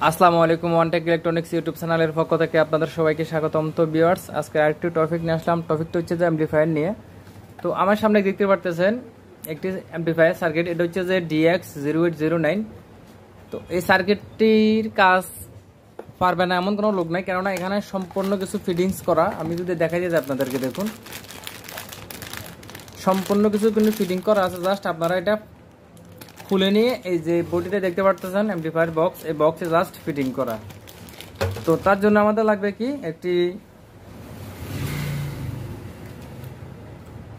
আসসালামু আলাইকুম ওয়ানটেক electronics YouTube চ্যানেলের পক্ষ থেকে আপনাদের সবাইকে স্বাগতম। তো ভিউয়ার্স, আজকে আরেকটি টপিক নিয়ে আসলাম। টপিকটা হচ্ছে যে অ্যাম্পলিফায়ার নিয়ে। তো আমার সামনে দেখতে পারতেছেন একটি অ্যাম্পলিফায়ার সার্কিট। এটা হচ্ছে যে DX0809। তো এই সার্কিটটির কাজ পারবে না এমন কোনো লোক নাই, কেননা এখানে সম্পূর্ণ কিছু ফিটিংস করা। আমি যদি দেখাই যে আপনাদেরকে, দেখুন সম্পূর্ণ কিছু কিন্তু ফিটিং করা আছে। জাস্ট আপনারা এটা খুলে নিয়ে এই যে বডিটা দেখতে পারতেছেন অ্যাম্পলিফায়ার বক্স, এই বক্সে জাস্ট ফিটিং করা। তো তার জন্য আমাদের লাগবে কি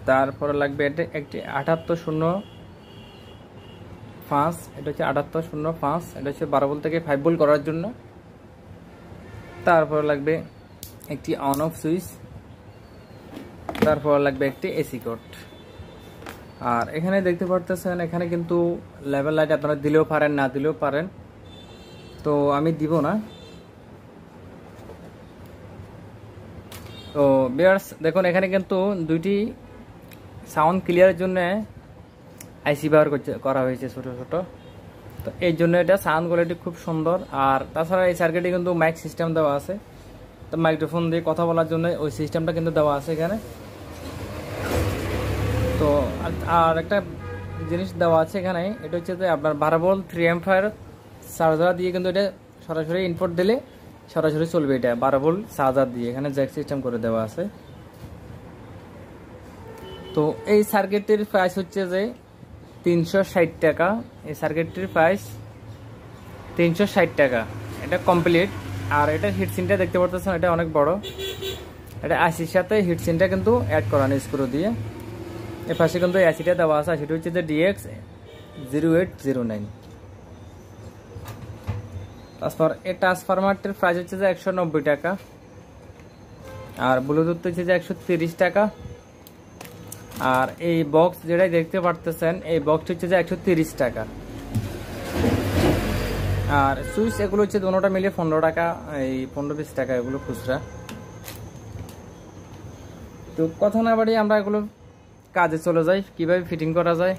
তারপরে লাগবে একটি 7805। এটা হচ্ছে 7805। এটা হচ্ছে 12 ভোল্ট থেকে 5 ভোল্ট করার জন্য। তারপরে লাগবে একটি অন অফ সুইচ। তারপর লাগবে একটি এসি কোড। আর এখানে দেখতে পারতেছেন এখানে কিন্তু লেভেল লাইট আপনারা দিলেও পারেন, না দিলেও পারেন। তো আমি দিব না। তো ভিউয়ার্স দেখুন, এখানে কিন্তু দুইটি সাউন্ড ক্লিয়ারের জন্য আইসি ব্যবহার করা হয়েছে ছোট ছোট। তো এই জন্য এটা সাউন্ড কোয়ালিটি খুব সুন্দর। আর তাছাড়া এই সার্কিটে কিন্তু মাইক সিস্টেম দেওয়া আছে। তো মাইক্রোফোন দিয়ে কথা বলার জন্য ওই সিস্টেমটা কিন্তু দেওয়া আছে এখানে। তো আর একটা জিনিস দেওয়া আছে এখানে, এটা হচ্ছে যে আপনার 12 ভোল্ট 3 অ্যাম্পিয়ার চার্জার দিয়ে কিন্তু এটা সরাসরি ইনপুট দিলে সরাসরি চলবে। এটা 12 ভোল্ট চার্জার দিয়ে এখানে জ্যাক সিস্টেম করে দেওয়া আছে। তো এই সার্কিটটির প্রাইস হচ্ছে যে 360 টাকা। এই সার্কিটটির প্রাইস 360 টাকা। এটা কমপ্লিট। আর এটা হিটসিনটা দেখতে পাচ্ছেন, এটা অনেক বড়। এটা আইসির সাথে হিটসিনটা কিন্তু অ্যাড করানো স্ক্রু দিয়ে। এর পাশে কিন্তু আইসিটা দেওয়া আছে। সেটা হচ্ছে যে DX0809। তারপর এই ট্রান্সফরমারটির প্রাইস হচ্ছে যে 190 টাকা। আর ব্লুটুথ হচ্ছে যে 130 টাকা। আর এই বক্স যেটাই দেখতে পারতেছেন, এই বক্সটি হচ্ছে যে 130 টাকা। আর সুইচ এগুলো হচ্ছে দুটোটা মিলিয়ে 15 টাকা, এই 15-20 টাকা এগুলো খুচরা। তো কথা না বাড়িয়ে আমরা এগুলো কাজে চলে যাই, কিভাবে ফিটিং করা যায়।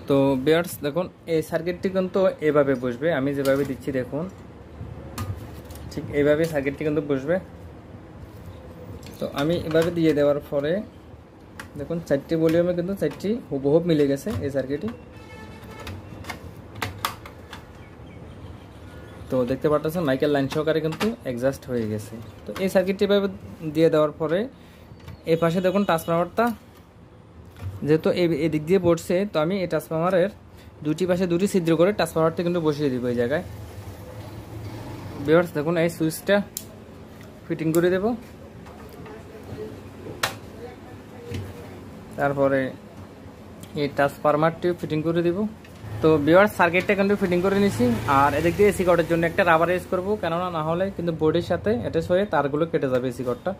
তো ভিউয়ার্স দেখুন, এই সার্কিটটি কিন্তু এভাবে বসবে। আমি যেভাবে দিচ্ছি দেখুন, ঠিক এইভাবে সার্কিটটি কিন্তু বসবে। তো আমি এভাবে দিয়ে দেওয়ার পরে দেখুন 4টি ভলিউমে কিন্তু 4টি হুবহু মিলে গেছে এই সার্কিটটি। তো দেখতে পাচ্ছেন মাইকেল লাইন সহকারে কিন্তু অ্যাডজাস্ট হয়ে গেছে। তো এই সার্কিটটি এভাবে দিয়ে দেওয়ার পরে এই পাশে দেখুন ট্রান্সফরমারটা যেহেতু এদিক দিয়ে পড়ছে, তো আমি এই ট্রান্সফরমারের দুটি পাশে দুটি ছিদ্র করে ট্রান্সফরমারটা কিন্তু বসিয়ে দিব এই জায়গায়। ভিউয়ার্স দেখুন, এই সুইচটা ফিটিং করে দেব। তারপরে এই ট্রান্সফরমারটিও ফিটিং করে দিব। তো ভিউয়ার্স সার্কিটটা কিন্তু ফিটিং করে নিছি। আর এদিক দিয়ে এসি কর্ডের জন্য একটা রাবার ইউজ করবো, কেননা না হলে কিন্তু বোর্ডের সাথে অ্যাটাচ হয়ে তারগুলো কেটে যাবে এসি কর্ডটা।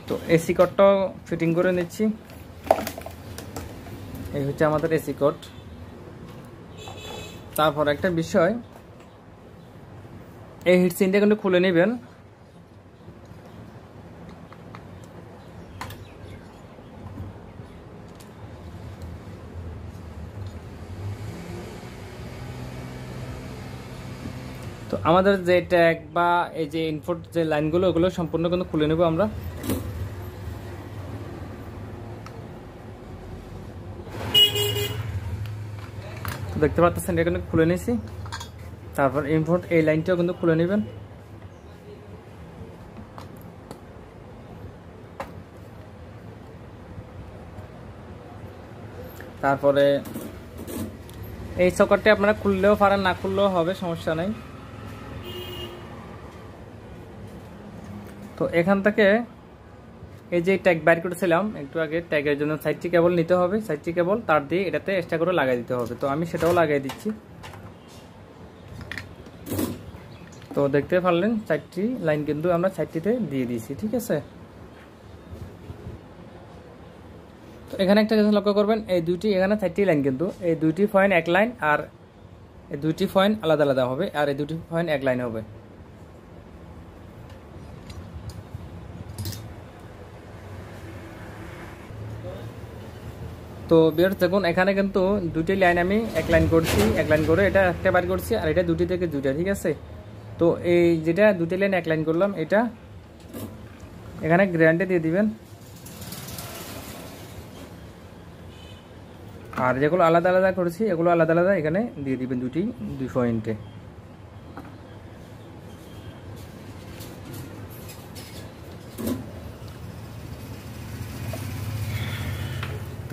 তো এসি কর্ডটাও ফিটিং করে নিচ্ছি। এই হচ্ছে আমাদের এসি কর্ড। তারপর একটা বিষয়, এই হিটসিনটা কিন্তু খুলে নেবেন। তো আমাদের যে ট্যাগ বা এই যে ইনপুট যে লাইনগুলো, ওগুলো সম্পূর্ণ কিন্তু খুলে নেব আমরা। দেখতে পাচ্ছেন এটা কিন্তু খুলে নিয়েছি। তারপর ইনপুট এই লাইনটাও কিন্তু খুলে নেবেন। তারপরে এই সকেটটি আপনারা খুললেও পারেন, না খুললেও হবে, সমস্যা নেই। তো এখান থেকে এই যে ট্যাগ বাইর করেছিলাম একটু আগে, ট্যাগের জন্য 4টি কেবল নিতে হবে। 4টি কেবল তার দিয়ে এটাতে এক্সট্রা করে লাগিয়ে দিতে হবে। তো আমি সেটাও লাগিয়ে দিচ্ছি। তো দেখতে পারলেন 4টি লাইন কিন্তু আমরা 4টিতে দিয়ে দিয়েছি, ঠিক আছে। তো এখানে একটা জিনিস লক্ষ্য করবেন, এই দুইটি এখানে 4টি লাইন কিন্তু এই দুইটি পয়েন্ট এক লাইন, আর এই দুইটি পয়েন্ট আলাদা আলাদা হবে, আর এই দুটি পয়েন্ট এক লাইন হবে। তো ভিউয়ার্স দেখুন এখানে কিন্তু দুটি লাইন আমি এক লাইন করছি, এক লাইন করে এটা একটা বার করছি, আর এটা দুটি থেকে দুইটা, ঠিক আছে। তো এই যেটা দুটি লাইন এক লাইন করলাম এটা এখানে গ্রাউন্ডে দিয়ে দিবেন, আর যেগুলো আলাদা আলাদা করেছি এগুলো আলাদা আলাদা এখানে দিয়ে দিবেন দুই পয়েন্টে।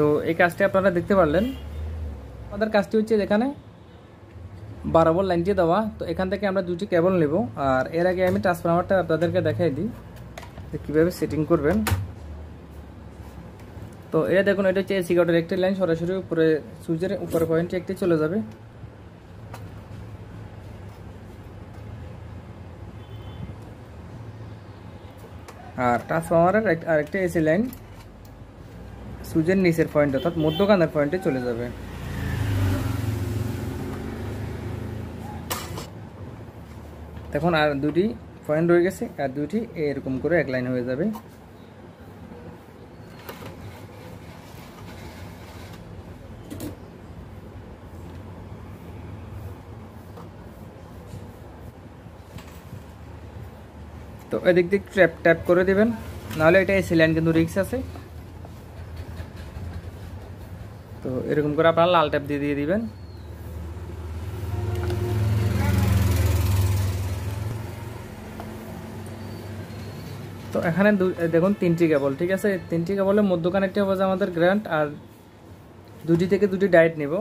তো এই কাজটি আপনারা দেখতে পারলেন। আমাদের কাজটি হচ্ছে এখানে 12 ভোল্ট লাইনটি দেওয়া। তো এখান থেকে আমরা দুটি কেবল নেব, আর এর আগে আমি ট্রান্সফরমারটা আপনাদেরকে দেখাই দিই যে কীভাবে সেটিং করবেন। তো এটা দেখুন, এটা হচ্ছে এসি কাউটের একটি লাইন সরাসরি উপরে সুইচের উপরে পয়েন্টে একটি চলে যাবে। আর ট্রান্সফরমারের আরেকটা এসি লাইন সুইচের নিচের পয়েন্ট অর্থাৎ মধ্যখানের পয়েন্টে চলে যাবে। দেখুন আর দুটি পয়েন্ট রয়ে গেছে, আর দুটি এরকম করে এক লাইন হয়ে যাবে। তো এদিক দিক ট্যাপ করে দেবেন, নাহলে এটা এসি লাইন কিন্তু রিক্স আছে। তো এরকম করে আপনারা লাল ট্যাপ দিয়ে দিবেন। তো এখানে দেখুন তিনটি কেবল, ঠিক আছে। তিনটি কেবলের মধ্যখানেরটি হবে আমাদের গ্রাউন্ড, আর দুটি থেকে দুটি ডায়েট নেব।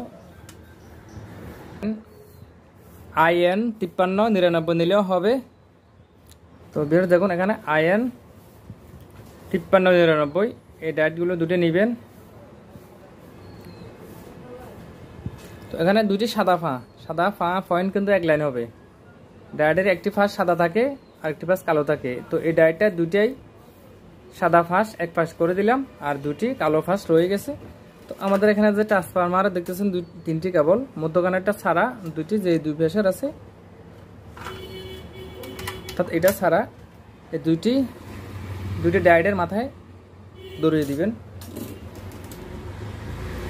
IN 5399 নিলেও হবে। তো বের দেখুন এখানে IN 5399 এই ডায়েটগুলো দুটো নেবেন। তো এখানে দুটি সাদা ফা পয়েন্ট কিন্তু এক লাইন হবে। ডায়েটের একটি ফাঁস সাদা থাকে আর একটি ফাঁস কালো থাকে। তো এই ডায়েটটা দুটাই সাদা ফাঁস এক ফাঁস করে দিলাম, আর দুটি কালো ফাঁস রয়ে গেছে। তো আমাদের এখানে যে ট্রান্সফরমার দেখতেছেন তিনটি কেবল, মধ্যখানেরটা ছাড়া দুটি যে দুই ফেসের আছে, অর্থাৎ এটা ছাড়া এই দুটি ডায়েটের মাথায় দড়িয়ে দিবেন।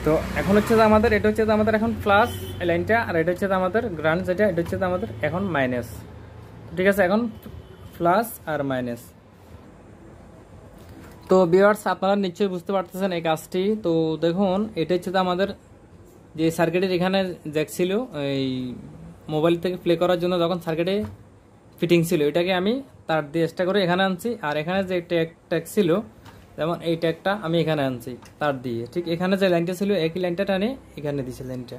তো এখন হচ্ছে যে আমাদের এটা হচ্ছে যে আমাদের এখন প্লাস লাইনটা, আর এটা হচ্ছে যে আমাদের গ্রাউন্ড যেটা, এটা হচ্ছে যে আমাদের এখন মাইনাস। ঠিক আছে, এখন প্লাস আর মাইনাস। তো ভিউয়ার্স আপনারা নিশ্চয়ই বুঝতে পারতেছেন এই কাজটি। তো দেখুন এটা হচ্ছে যে আমাদের যে সার্কিটের এখানে জ্যাক ছিল এই মোবাইল থেকে প্লে করার জন্য, যখন সার্কিটে ফিটিং ছিল এটাকে আমি তার দিয়ে এক্সট্রা করে এখানে আনছি, আর এখানে যে ট্যাগ ছিল যেমন এই ট্যাগটা আমি এখানে আনছি তার দিয়ে, ঠিক এখানে যে লাইনটা ছিল একই লাইনটা টানে এখানে দিয়েছি লাইনটা।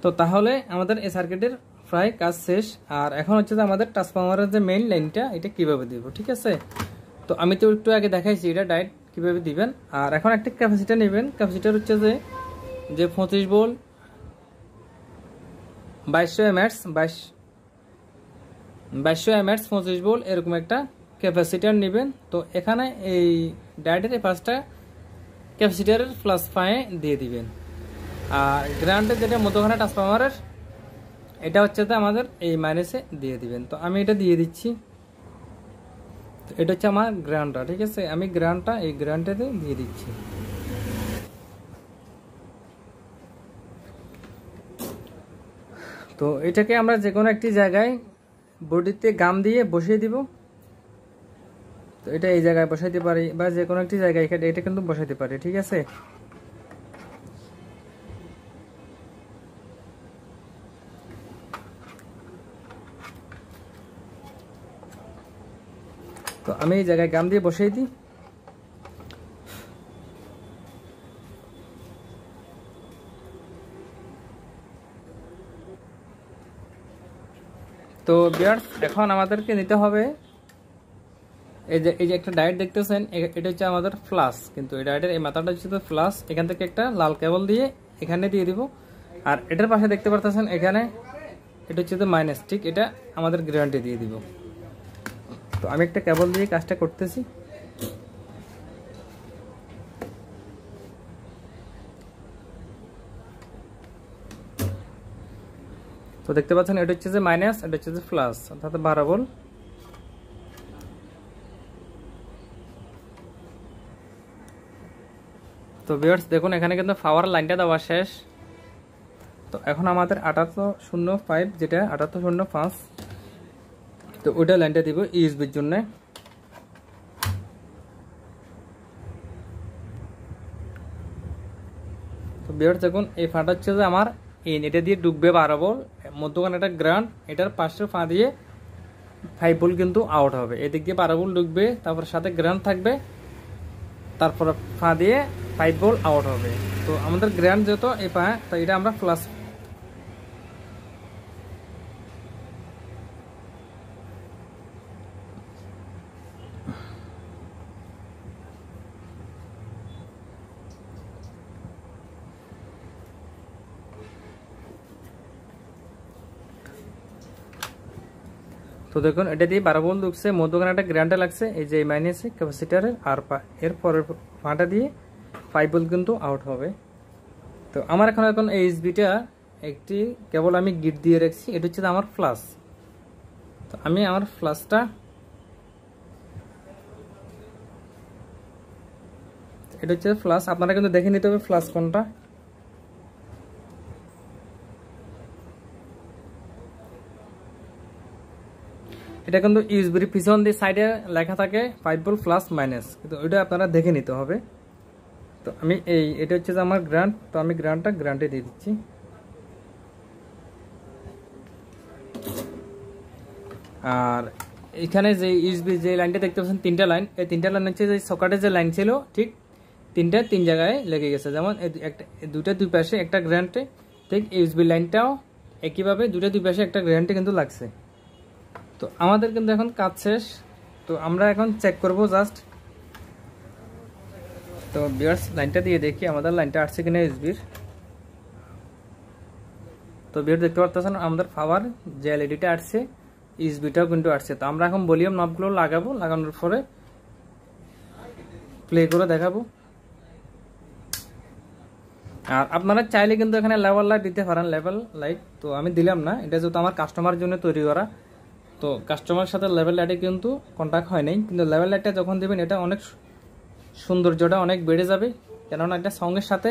তো তাহলে আমাদের এই সার্কিটের প্রায় কাজ শেষ। আর এখন হচ্ছে যে আমাদের ট্রান্সফরমারের যে মেইন লাইনটা এটা কিভাবে দিব, ঠিক আছে। তো আমি তো একটু আগে দেখাইছি এটা ডাইরেক্ট কিভাবে দিবেন। আর এখন একটা ক্যাপাসিটার নেবেন। ক্যাপাসিটার হচ্ছে যে 25 ভোল্ট 2200 mAh 25 ভোল্ট এরকম একটা ক্যাপাসিটার নেবেন। তো এখানে এই ডায়োডের পাঁচটা ক্যাপাসিটারের প্লাস ফায়ে দিয়ে দিবেন, আর গ্রাউন্ডের যেটা মধ্যখানে ট্রান্সফরমারের এটা হচ্ছে তো আমাদের এই মাইনাসে দিয়ে দিবেন। তো আমি এটা দিয়ে দিচ্ছি। তো এটা হচ্ছে আমার গ্রাউন্ডটা, ঠিক আছে। আমি গ্রাউন্ডটা এই গ্রাউন্ডটাতে দিয়ে দিচ্ছি। তো এটাকে আমরা যে কোনো একটি জায়গায় বডিতে গাম দিয়ে বসিয়ে দিব। তো এটা এই জায়গায় বসাইতে পারি বা যে কোনো একটি জায়গায় এটা কিন্তু বসাইতে পারি, ঠিক আছে। তো আমি এই জায়গায় গাম দিয়ে বসাই দিই। তো ভিউয়ার্স এখন আমাদেরকে নিতে হবে এই যে একটা ডায়োড দেখতেছেন, এটা হচ্ছে আমাদের ফ্লাশ, কিন্তু এই ডায়োডের এই মাথাটা হচ্ছে তো ফ্লাশ। এখান থেকে একটা লাল কেবল দিয়ে এখানে দিয়ে দিব, আর এটার পাশে দেখতে পারতেছেন এখানে এটা হচ্ছে তো মাইনাস, ঠিক এটা আমাদের গ্রাউন্ডে দিয়ে দিব। তো আমি একটা কেবল দিয়ে কাজটা করতেছি। তো দেখতে পাচ্ছেন এটা হচ্ছে যে মাইনাস, এটা হচ্ছে যে প্লাস, অর্থাৎ 12 ভোল্ট। তো ভিউয়ার্স দেখুন এখানে কিন্তু পাওয়ার লাইনটা দেওয়া শেষ। তো এখন আমাদের 8805 যেটা 8805, তো ওইটা লাইনটা দিব ইউএসবির জন্য। তো ভিউয়ার্স দেখুন এই ফাটা হচ্ছে যে আমার ইন, এটা দিয়ে ঢুকবে 12 ভোল্ট, মধ্যখানে একটা গ্রাউন্ড, এটার পাশে ফা দিয়ে 5 ভোল্ট কিন্তু আউট হবে। এদিক দিয়ে 12 ভোল্ট ঢুকবে, তারপর সাথে গ্রাউন্ড থাকবে, তারপর ফা দিয়ে 5 ভোল্ট আউট হবে। তো আমাদের গ্রাউন্ড যত এই পা, তো এটা আমরা প্লাস। তো দেখুন এটা দিয়ে 12 ভোল্ট ঢুকছে, মধ্যখানে একটা গ্রাউন্ডে লাগছে, এই যে মাইনাস ক্যাপাসিটারের, আর এর পরের ফাটা দিয়ে 5 ভোল্ট কিন্তু আউট হবে। তো আমার এখন এই এইচবিটা একটি কেবল আমি গিট দিয়ে রাখছি, এটা হচ্ছে আমার ফ্লাশ। তো আমি আমার ফ্লাশটা এটা হচ্ছে ফ্লাশ, আপনারা কিন্তু দেখে নিতে হবে ফ্লাশ কোনটা। এটা কিন্তু ইউএসবির পিছন দিয়ে সাইডে লেখা থাকে 5 ভোল্ট প্লাস মাইনাস, কিন্তু ওইটা আপনারা দেখে নিতে হবে। তো আমি এটা হচ্ছে যে আমার গ্রাউন্ড, তো আমি গ্রাউন্ডে দিয়ে দিচ্ছি। আর এখানে যে ইউএসবি যে লাইনটা দেখতে পাচ্ছেন 3টা লাইন, এই 3টা লাইন হচ্ছে যে সকেটে যে লাইন ছিল ঠিক 3 জায়গায় লেগে গেছে। যেমন একটা দুইটা দুই পাশে একটা গ্রাউন্ডে, ঠিক ইউএসবি লাইনটাও একইভাবে দুইটা দুই পাশে একটা গ্রাউন্ডে কিন্তু লাগছে। তো আমাদের কিন্তু এখন কাজ শেষ, তো আমরা এখন চেক করব জাস্ট। তো ভিউয়ার্স লাইনটা দিয়ে দেখি আমাদের লাইনটা আসছে কিনা ইউএসবির। তো ভিউয়ার দেখতে পাচ্ছেন আমাদের পাওয়ার যে এলইডিটা আসছে, ইউএসবিটাও কিন্তু আসছে। তো আমরা এখন ভলিউম নবগুলো লাগাবো, লাগানোর পরে প্লে করে দেখাবো। আর আপনারা চাইলে কিন্তু এখানে লেভেল লাইট দিতে পারেন, লেভেল লাইট। তো আমি দিলাম না, এটা যেহেতু আমার কাস্টমার জন্য তৈরি করা, তো কাস্টমারের সাথে লেভেল লাইটে কিন্তু কন্ট্যাক্ট হয় নাই। কিন্তু লেভেল লাইটটা যখন দেবেন এটা অনেক সৌন্দর্যটা অনেক বেড়ে যাবে, কেননা এটা সঙ্গের সাথে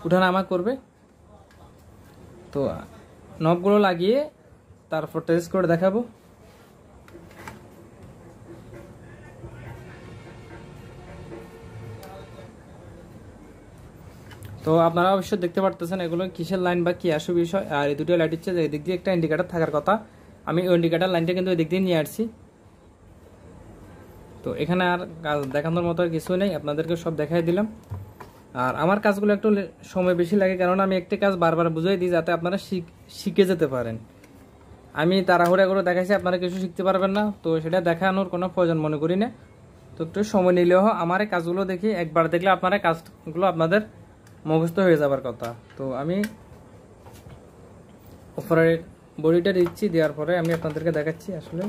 উঠানামা করবে। তো নবগুলো লাগিয়ে তারপর টেস্ট করে দেখাবো। তো আপনারা অবশ্যই দেখতে পারতেছেন এগুলো কিসের লাইন বা কি আসু বিষয়। আর এই দুটো লাইট হচ্ছে যে এদিক দিয়ে একটা ইন্ডিকেটার থাকার কথা, আমি ওই ইন্ডিকেটার লাইনটা কিন্তু এদিক দিয়ে নিয়ে আসছি। তো এখানে আর কাজ দেখানোর মতো কিছু নেই, আপনাদেরকে সব দেখাই দিলাম। আর আমার কাজগুলো একটু সময় বেশি লাগে, কারণ আমি একটা কাজ বারবার বুঝাই দিই যাতে আপনারা শিখে যেতে পারেন। আমি তাড়াহুড়া করে দেখাইছি, আপনারা কিছু শিখতে পারবেন না, তো সেটা দেখানোর কোনো প্রয়োজন মনে করি না। তো একটু সময় নিলেও আমার এই কাজগুলো দেখি, একবার দেখলে আপনারা কাজগুলো আপনাদের মুখস্থ হয়ে যাবার কথা। তো আমি উপরে বডিটা দিচ্ছি, দেওয়ার পরে আমি আপনাদেরকে দেখাচ্ছি আসলে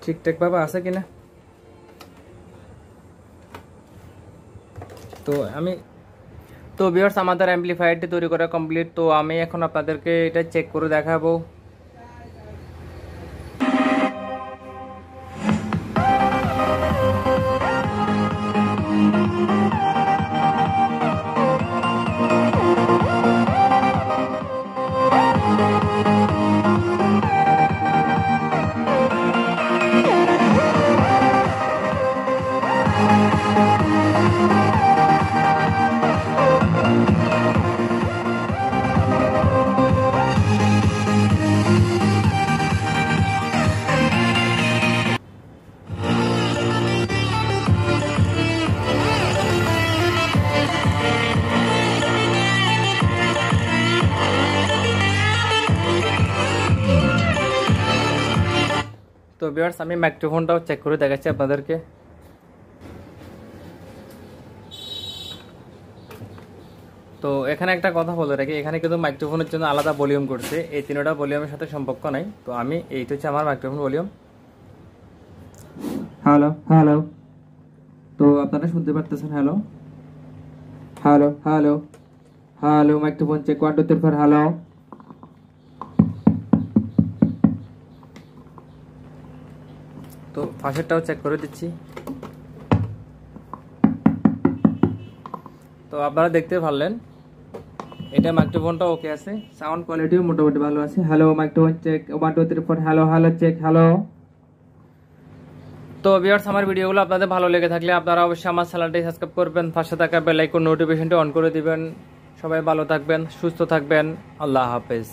ঠিকঠাকভাবে আছে কিনা। তো ভিউয়ার্স আমাদের অ্যাম্পলিফায়ারটি তৈরি করা কমপ্লিট। তো আমি এখন আপনাদেরকে এটা চেক করে দেখাবো। তো ভিউয়ার্স আমি মাইক্রোফোনটাও চেক করে দেখাচ্ছি আপনাদেরকে। তো এখানে একটা কথা বলে রাখি, এখানে কিন্তু মাইক্রোফোনের জন্য আলাদা ভলিউম করছে, এই তিনটা ভলিউমের সাথে সম্পর্ক নাই। তো আমি এইটা হচ্ছে আমার মাইক্রোফোন ভলিউম। হ্যালো হ্যালো, তো আপনারা শুনতে পারতেছেন? Hello hello hello hello, microphone check 1 2 3 4 hello. তো পাশেরটাও চেক করে দিচ্ছি। তো আপনারা দেখতে পারলেন এটা মাইক্রোফোনটা ওকে আছে, সাউন্ড কোয়ালিটিও মোটামুটি ভালো আছে। Hello microphone check 1 2 3 4, hello hello check hello. তো ভিউয়ার্স, আমার ভিডিওগুলো আপনাদের ভালো লেগে থাকলে আপনারা অবশ্যই আমার চ্যানেলটি সাবস্ক্রাইব করবেন, পাশে থাকা বেল আইকন নোটিফিকেশনটি অন করে দিবেন। সবাই ভালো থাকবেন, সুস্থ থাকবেন, আল্লাহ হাফেজ।